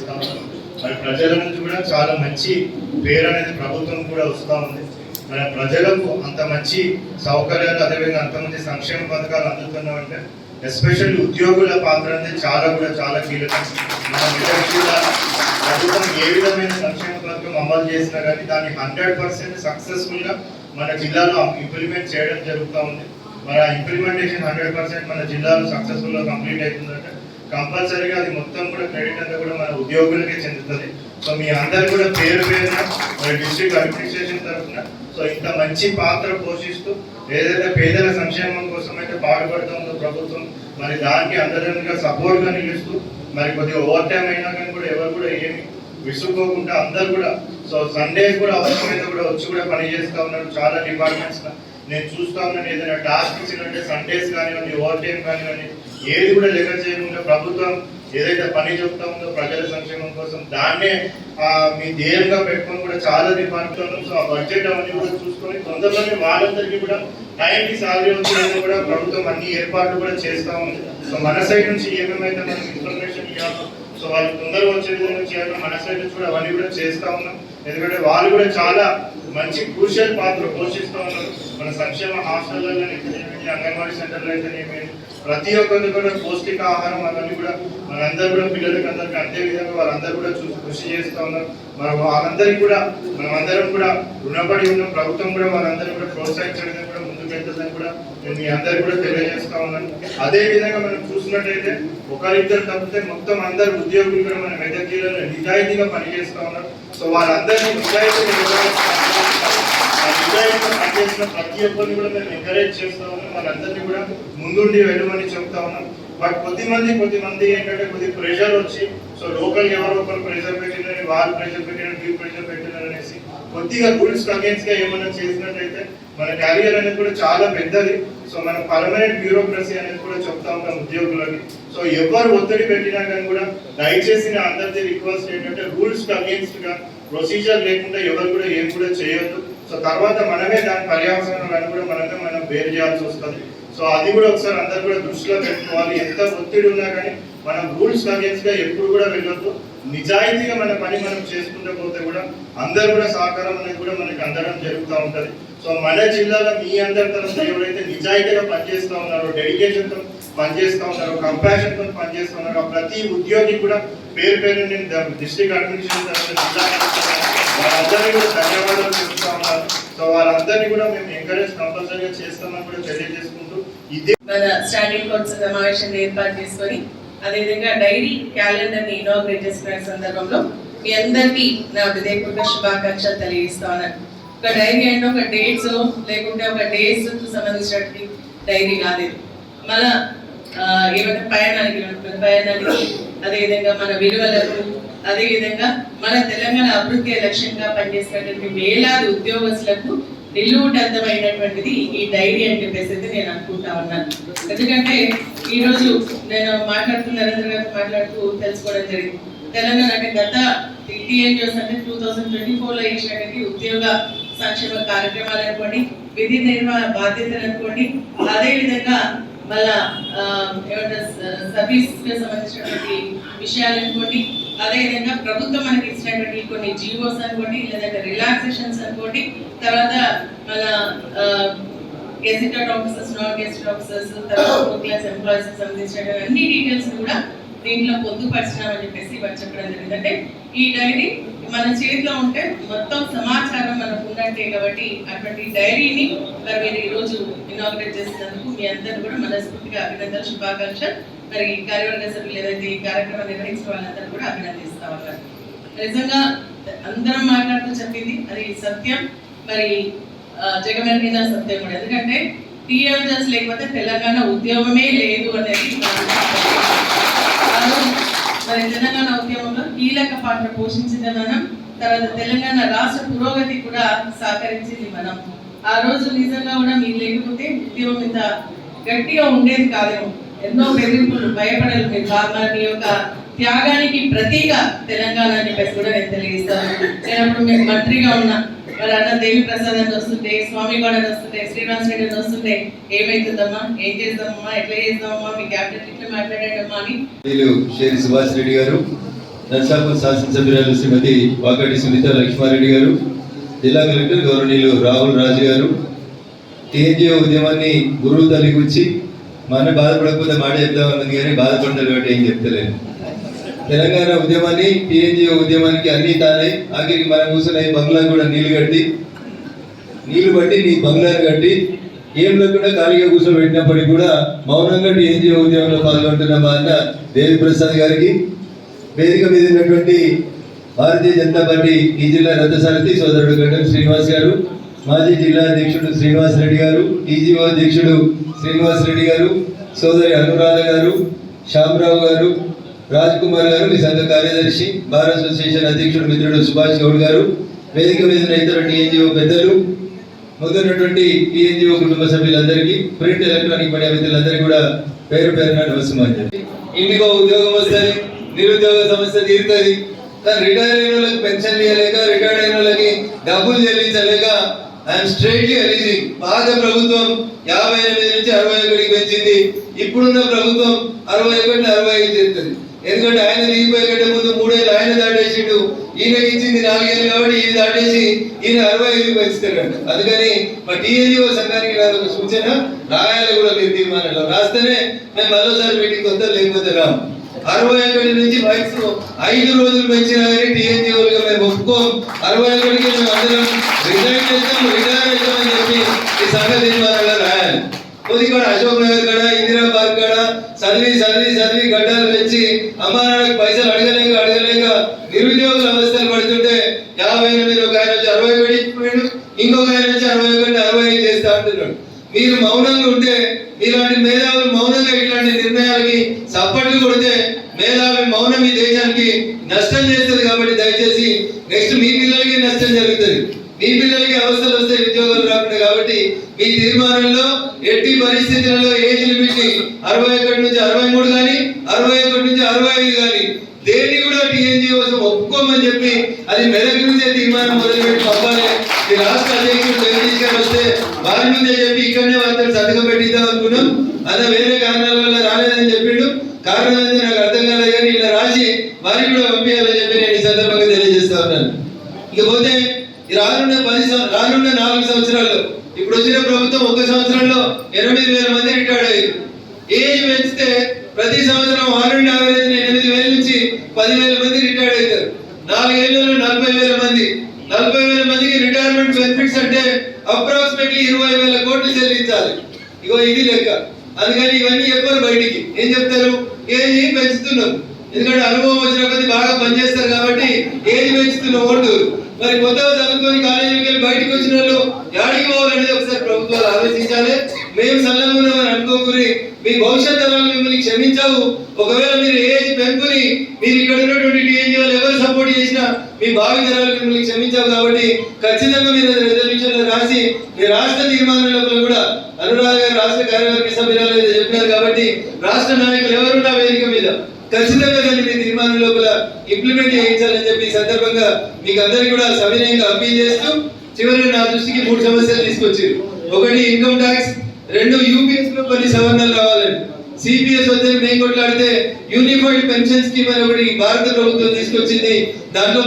చేస్తా ఉన్నాం. మరి ప్రజల నుంచి కూడా చాలా మంచి పేరు అనేది ప్రభుత్వం కూడా వస్తూ ఉంది. మన ప్రజలకు అంత మంచి సౌకర్యాలు, అదేవిధంగా అంతమంది సంక్షేమ పథకాలు అందుతున్నామంటే ఎస్పెషల్లీ ఉద్యోగుల పాత్ర అనేది చాలా కీలకం. మన మెదక్ జిల్లా ప్రభుత్వం ఏ విధమైన సంక్షేమ పథకం అమలు చేసినా కానీ దాన్ని 100% సక్సెస్ఫుల్గా మన జిల్లాలో ఇంప్లిమెంట్ చేయడం జరుగుతూ ఉంది. మరి ఆ ఇంప్లిమెంటేషన్ 100% మన జిల్లాలో సక్సెస్ఫుల్గా కంప్లీట్ అవుతుందంటే కంపల్సరీగా అది మొత్తం కూడా క్రెడిట్ అంతా కూడా మన ఉద్యోగులకే చెందుతుంది. సో మీ అందరు కూడా పేరున మరి డిస్ట్రిక్ట్ అడ్మినిస్ట్రేషన్ తరఫున సో ఇంత మంచి పాత్ర పోషిస్తూ ఏదైతే పేదల సంక్షేమం కోసం అయితే పాటుపడుతుందో ప్రభుత్వం, మరి దానికి అందరిగా సపోర్ట్గా నిలుస్తూ మరి కొద్దిగా ఓవర్ టైం అయినా కానీ కూడా ఎవరు కూడా ఏమి విసుక్కోకుండా అందరు కూడా సో సండేస్ కూడా అవసరమైతే కూడా వచ్చి కూడా పని చేస్తూ ఉన్నారు. చాలా డిపార్ట్మెంట్స్ నేను చూస్తూ ఉన్నాను. ఏదైనా టాస్క్ ఇచ్చినట్టే సండేస్ కానివ్వండి, ఓవర్ టైం కానివ్వండి, ఏది కూడా లెక్క చేయకుండా ప్రభుత్వం ఏదైతే పని చెప్తా ఉందో ప్రజల సంక్షేమం కోసం దాన్నే మీ ధ్యేయంగా పెట్టుకొని కూడా చాలా డిపార్ట్మెంట్ సో ఆ బడ్జెట్ అవన్నీ కూడా చూసుకొని తొందరలోనే వాళ్ళందరికీ కూడా టైంకి సాలరీ వచ్చేది కూడా ప్రభుత్వం అన్ని ఏర్పాట్లు కూడా చేస్తూ ఉంది. సో మన సైడ్ నుంచి ఏమేమైతే మనం ఇన్ఫర్మేషన్ ఇవ్వాలో సో వాళ్ళు తొందరగా వచ్చే విధంగా చేయాలి. మన సైడ్ నుంచి కూడా అవన్నీ కూడా చేస్తూ ఉన్నాం. ఎందుకంటే వాళ్ళు కూడా చాలా మంచి క్రూషియల్ పాత్ర పోషిస్తూ ఉన్నారు. మన సంక్షేమ హాస్టల్లో అయితేనేమి, అంగన్వాడీ సెంటర్లో అయితేనేమి, ప్రతి ఒక్కరికి కూడా పౌష్టిక ఆహారం అవన్నీ కూడా మనందరూ కూడా పిల్లలకి అందరికీ అంతే విధంగా వాళ్ళందరూ కూడా కృషి చేస్తూ ఉన్నారు. మరి వాళ్ళందరికీ కూడా మనమందరం కూడా రుణపడి ఉన్నాం. ప్రభుత్వం కూడా వాళ్ళందరినీ కూడా ప్రోత్సహించడం కూడా ముందుకెళ్తుందని కూడా నేను మీ అందరికీ కూడా తెలియజేస్తా ఉన్నాను. అదే విధంగా మనం చూసినట్టయితే ఒకరిద్దరు తప్పితే మొత్తం అందరు ఉద్యోగులు కూడా మన మెదక్ జిల్లాలో నిజాయితీగా పనిచేస్తూ ఉన్నారు. సో వాళ్ళందరినీ నిజాయితీగా పనిచేసిన ప్రతి ఒక్కరిని కూడా మేము ఎంకరేజ్ చేస్తా ఉన్నాం. వాళ్ళందరినీ కూడా ముందుండి వెళ్ళమని చెప్తా ఉన్నాం. బట్ కొద్దిమంది ఏంటంటే కొద్ది ప్రెషర్ వచ్చి సో లోకల్ ఎవరో ఒకరు ప్రెషర్ పెట్టినని, వాళ్ళు ప్రెషర్ పెట్టినని, వీళ్ళు ప్రెషర్ పెట్టినని అనేసి కొద్దిగా రూల్స్ అగేన్స్ట్ గా ఏమైనా చేసినట్టయితే మన క్యారియర్ అనేది కూడా చాలా పెద్దది. సో మనం పర్మనెంట్ బ్యూరోక్రసీ అనేది కూడా చెప్తా ఉంటాం ఉద్యోగులకి. సో ఎవరు ఒత్తిడి పెట్టినా కానీ కూడా దయచేసి నా అందరికీ రిక్వెస్ట్ ఏంటంటే రూల్స్ అగేన్స్ట్ గా ప్రొసీజర్ లేకుండా ఎవరు కూడా ఏం కూడా చేయొద్దు. సో తర్వాత మనమే దాని పర్యావరణాలను కూడా మనం బేర్ చేయాల్సి వస్తుంది. సో అది కూడా ఒకసారి అందరు కూడా దృష్టిలో పెట్టుకోవాలి. ఎంత ఒత్తిడి ఉన్నా కానీ మనం రూల్స్ అగేన్స్ట్ గా ఎప్పుడు కూడా వెళ్ళొద్దు. నిజాయితీగా మన పని మనం చేసుకుంటూ పోతే కూడా అందరు కూడా సహకారం అనేది కూడా మనకి అందడం జరుగుతూ ఉంటది. సో మన జిల్లాలో మీ అందరి తరఫున ఎవరైతే నిజాయితీగా పనిచేస్తూ ఉన్నారో, డెడికేషన్ తో పనిచేస్తూ ఉన్నారో, కంపాషన్ తో పనిచేస్తూ ఉన్నారో ప్రతి ఉద్యోగి కూడా పేరు నేను డిస్ట్రిక్ట్ అడ్మినిస్ట్రేషన్ తరఫున వాళ్ళందరినీ కూడా ధన్యవాదాలు చెప్తా ఉన్నారు. సో వాళ్ళందరినీ కూడా మేము ఎంకరేజ్ కంపల్సరీగా చేస్తామని కూడా తెలియజేసుకుంటూ ఇదే మన స్టాండింగ్ కోర్టు సమావేశాన్ని ఏర్పాటు చేసుకొని అదేవిధంగా డైరీ క్యాలెండర్ ని ఇనాగ్రేట్ చేసిన సందర్భంలో మీ అందరికీ నా హృదయపూర్వక శుభాకాంక్షలు తెలియజేస్తా ఉన్నాను. ఒక డైరీ అంటే ఒక డేట్స్ లేకుంటే ఒక డేస్ సంబంధించినటువంటి డైరీ కాలేదు. మన ఏమంటే పయనానికి అదేవిధంగా మన విలువలకు, అదేవిధంగా మన తెలంగాణ అభివృద్ధి లక్ష్యంగా పనిచేసినటువంటి వేలాది ఉద్యోగస్తులకు నిలువుటద్దమైనటువంటిది ఈ డైరీ అని చెప్పేసి నేను అనుకుంటా ఉన్నాను. ఎందుకంటే ఈరోజు నేను నరేంద్ర గారితో మాట్లాడుతూ తెలుసుకోవడం జరిగింది. తెలంగాణ అంటే గత టీఎన్జిఓస్ అంటే 2024లో ఇచ్చినటువంటి ఉద్యోగ సంక్షేమ కార్యక్రమాలు అనుకోండి, విధి నిర్వహణ బాధ్యతలు అనుకోండి, అదేవిధంగా మళ్ళా ఏమంటారు సర్వీస్ కి సంబంధించినటువంటి విషయాలు అనుకోండి, అదేవిధంగా ప్రభుత్వం మనకి ఇచ్చినటువంటి కొన్ని జీవోస్ అనుకోండి, లేదంటే రిలాక్సేషన్స్ అనుకోండి, తర్వాత మన gazetted officers, non gazetted officers, తర్వాత క్లాస్ ఎంప్లాయీస్ సంబంధించిన అన్ని డీటెయిల్స్ కూడా దీంట్లో పొందుపరిచినామని చెప్పేసి వాళ్ళు చెప్పడం జరిగింది. అంటే ఈ డైరీ మన చేతిలో ఉంటే మొత్తం సమాచారం మనకు ఉన్నట్టే కాబట్టి అటువంటి డైరీని మరి మీరు ఈరోజు ఇనాగ్రేట్ చేసినందుకు మీ అందరూ కూడా మనస్ఫూర్తిగా అభినందనలు, శుభాకాంక్షలు. మరి కార్యవర్గ సభ్యులు ఏదైతే ఈ కార్యక్రమం నిర్వహించిన వాళ్ళందరూ కూడా అభినందిస్తా ఉన్నారు. నిజంగా అందరం మాట్లాడుతూ చెప్పింది అది సత్యం, మరి జగమెరిగిన సత్యం కూడా. ఎందుకంటే టీఎంజెస్ లేకపోతే తెలంగాణ ఉద్యమమే లేదు అనేది మరి తెలంగాణ ఉద్యమంలో కీలక పాత్ర పోషించింది మనం. తర్వాత తెలంగాణ రాష్ట్ర పురోగతి కూడా సహకరించింది మనం. ఆ రోజు నిజంగా కూడా మీరు లేకపోతే ఉద్యమం ఇంత గట్టిగా ఉండేది కాదేమో. ఎన్నో బెదిరింపులు, భయపడలు మీరు మీ యొక్క త్యాగానికి ప్రతీక తెలంగాణ అని చెప్పేసి కూడా నేను తెలియజేస్తాను. నేను అప్పుడు మీకు మంత్రిగా ఉన్నా, మరి అన్న దేవి ప్రసాద్ అని వస్తుంటే, స్వామి గౌడ్ అని వస్తుంటే, శ్రీనివాస్ రెడ్డి అని వస్తుంటే ఏమైతుందమ్మా, ఏం చేద్దామమ్మా, ఎట్లా చేద్దామమ్మా, మీ క్యాబినెట్ ఇట్లా మాట్లాడాడమ్మా అని. షేరి సుభాష్ రెడ్డి గారు, నర్సాపూర్ శాసనసభ్యురాలు శ్రీమతి వాకటి సునీత లక్ష్మారెడ్డి గారు, జిల్లా కలెక్టర్ గౌరవనీయులు రాహుల్ రాజు గారు, టీఎన్జిఓ ఉద్యమాన్ని గురువు తల్లిగుచ్చి మన బాధపడకపోతే మాట చెప్తామన్నది కానీ బాధపడతారు కాబట్టి ఏం చెప్తలేను. తెలంగాణ ఉద్యమాన్ని, టీఎన్జిఓ ఉద్యమానికి అన్ని తానే ఆఖరికి మనం కూర్చున్న ఈ బంగ్లా కూడా నీళ్లు బట్టి నీ బంగ్లాను కట్టి ఏం లేకుండా ఖాళీగా కూర్చోబెట్టినప్పటికీ కూడా మౌనంగా టీఎన్జిఓ ఉద్యమంలో పాల్గొంటున్న మా అన్న దేవి ప్రసాద్ గారికి, వేదిక మీద ఉన్నటువంటి భారతీయ జనతా పార్టీ ఈ జిల్లా రథసారథి సోదరుడు గడ్డం శ్రీనివాస్ గారు, మాజీ జిల్లా అధ్యక్షుడు శ్రీనివాస్ రెడ్డి గారు, టీజీఓ అధ్యక్షుడు శ్రీనివాస్ రెడ్డి గారు, సోదరి అనురాధ గారు, శ్యామరావు గారు, రాజ్ కుమార్ గారు, ఈ సంఘ కార్యదర్శి, బార్ అసోసియేషన్ అధ్యక్షుడు మిత్రుడు సుభాష్ గౌడ్ గారు, వేదిక మీద ఇతర టీఎన్జిఓ పెద్దలు, మొదలైనటువంటి టీఎన్జిఓ కుటుంబ సభ్యులందరికీ, ప్రింట్ ఎలక్ట్రానిక్ మీడియా మిత్రులందరికీ కూడా పేరు పేరున నమస్కారం. ఇంటికో ఉద్యోగం వస్తుంది, నిరుద్యోగ సమస్య తీరుతుంది, కానీ రిటైర్ అయిన వాళ్ళకి పెన్షన్ ఇవ్వలేక, రిటైర్డ్ అయిన వాళ్ళకి డబ్బులు చెల్లించలేక ఐఎమ్ స్ట్రైట్లీ అలీజింగ్. పాత ప్రభుత్వం 58 నుంచి 61కి పెంచింది, ఇప్పుడున్న ప్రభుత్వం 61 65 చేస్తుంది. ఎందుకంటే ఆయన దిగిపోయే కంటే ముందు 3 ఏళ్ళు ఆయన దాటేసిండు, ఈయనకి ఇచ్చింది 4 ఏళ్ళు కాబట్టి ఇది దాటేసి ఈయన 65కి పెంచుతాడంట. అందుకని మా టీఎన్జిఓ సంఘానికి నాకు ఒక సూచన, రాయాలి కూడా మీరు తీర్మానంలో రాస్తేనే మేము మరోసారి మీటింగ్ వద్దాం, లేకపోతే రాం. 61 నుంచి వయసు 5 రోజులు పెంచినా కానీ టీఎన్జిఓలుగా మేము ఒప్పుకోం. 61కి మేము అందరం రిజైన్ చేస్తామని చెప్పి ఈ సంఘ తీర్మానంలో రాయాలి. కొద్దిగా అశోక్ నగర్ కాడ, ఇందిరా పార్క్ కాడ చదివి గడ్డలు పెంచి అమ్మా నాన్నకి పైసలు అడగలేక నిరుద్యోగుల అవస్థలు పడుతుంటే 58 ఒక ఆయన వచ్చి 60 పెట్టిపోయాడు, ఇంకొక ఆయన వచ్చి 61 65 చేస్తా అంటున్నాడు. మీరు మౌనంగా ఉంటే, ఇలాంటి మేధావులు మౌనంగా ఇట్లాంటి నిర్ణయాలకి సపోర్ట్లు కొడితే మేధావి మౌనం ఈ దేశానికి నష్టం చేస్తుంది. కాబట్టి దయచేసి నెక్స్ట్ మీ పిల్లలకి నష్టం జరుగుతుంది, మీ పిల్లలకి అవస్థలు వస్తాయి ఉద్యోగాలు రాకుండా. కాబట్టి మీ తీర్మానంలో ఎట్టి పరిస్థితులలో ఏజ్ లిమిట్ 61 నుంచి 63 కానీ 61 నుంచి 65 కానీ దేన్ని కూడా టీఎన్జిఓస్ ఒప్పుకోమని చెప్పి అది మెదక్ నుంచే తీర్మానం మొదలుపెట్టి పంపాలి. ఈ రాష్ట్ర అధ్యక్షుడు జగదీష్ గారు వస్తే వారి నుంచే చెప్పి ఇక్కడనే వాళ్ళని సంతకం పెట్టిద్దాం అనుకున్నాం. అలా వేరే కారణాల వల్ల రాలేదని చెప్పిండు. కారణం అనేది నాకు అర్థం కాలేదు, కానీ ఇలా రాసి వారికి కూడా పంపించాలని చెప్పి నేను ఈ సందర్భంగా తెలియజేస్తా ఉన్నాను. ఇకపోతే రానున్న 4 సంవత్సరాల్లో ఇప్పుడు వచ్చిన ప్రభుత్వం 1 సంవత్సరంలో 8,000 మంది రిటైర్డ్ అయ్యారు. ఏజ్ పెంచితే ప్రతి సంవత్సరం ఆన్ అండ్ యావరేజ్ 8,000 నుంచి 10,000 మంది రిటైర్డ్ అవుతారు. 4 ఏళ్లలో 40,000 మంది. 40,000 మందికి రిటైర్మెంట్ బెనిఫిట్స్ అంటే అప్రాక్సిమేట్లీ 20,000 కోట్లు చెల్లించాలి. ఇగో ఇది లెక్క. అందుకని ఇవన్నీ చెప్పారు బయటికి. ఏం చెప్తారు? ఏజ్ పెంచుతున్నాం, ఎందుకంటే అనుభవం వచ్చిన కొద్ది బాగా పనిచేస్తారు కాబట్టి ఏజ్ పెంచుతున్నాం ఓటు. మరి కొత్తగా చదువుకొని కాలేజీకి వెళ్ళి బయటకు వచ్చిన వాళ్ళు యాడికి పోవాలనేది ఒకసారి ప్రభుత్వాలు ఆలోచించాలి. మేము సల్లమున్నామని అనుకోకూరి, మీ భవిష్యత్ తరాలు మిమ్మల్ని క్షమించావు. ఒకవేళ మీరు ఏజ్ పెంపుని మీరు ఇక్కడ ఉన్నటువంటి టీఎన్జిఓలు ఎవరు సపోర్ట్ చేసినా మీ భావి తరాలు మిమ్మల్ని క్షమించావు. కాబట్టి ఖచ్చితంగా మీరు రిజల్యూషన్లో రాసి మీ రాష్ట్ర తీర్మానంలో కూడా అనురాధ గారు రాష్ట్ర కార్యవర్గ సభ్యురాలు చెప్పినారు. కాబట్టి రాష్ట్ర నాయకులు ఎవరున్నా వేదిక మీద ఖచ్చితంగా దాన్ని మీ తీర్మానం లోపల ఇంప్లిమెంట్ చేయించాలని చెప్పి ఈ సందర్భంగా మీకు అందరికీ కూడా సవినయంగా అప్పీల్ చేస్తూ చివరిగా నా దృష్టికి 3 సమస్యలు తీసుకొచ్చారు. ఒకటి ఇన్కమ్ ట్యాక్స్, 2 యూపీఎస్ లో కొన్ని సవరణలు రావాలని, సిపిఎస్ వద్ద మేము కొట్లాడితే యూనిఫైడ్ పెన్షన్ స్కీమ్ అని ఒకటి భారత ప్రభుత్వం తీసుకొచ్చింది. దాంట్లో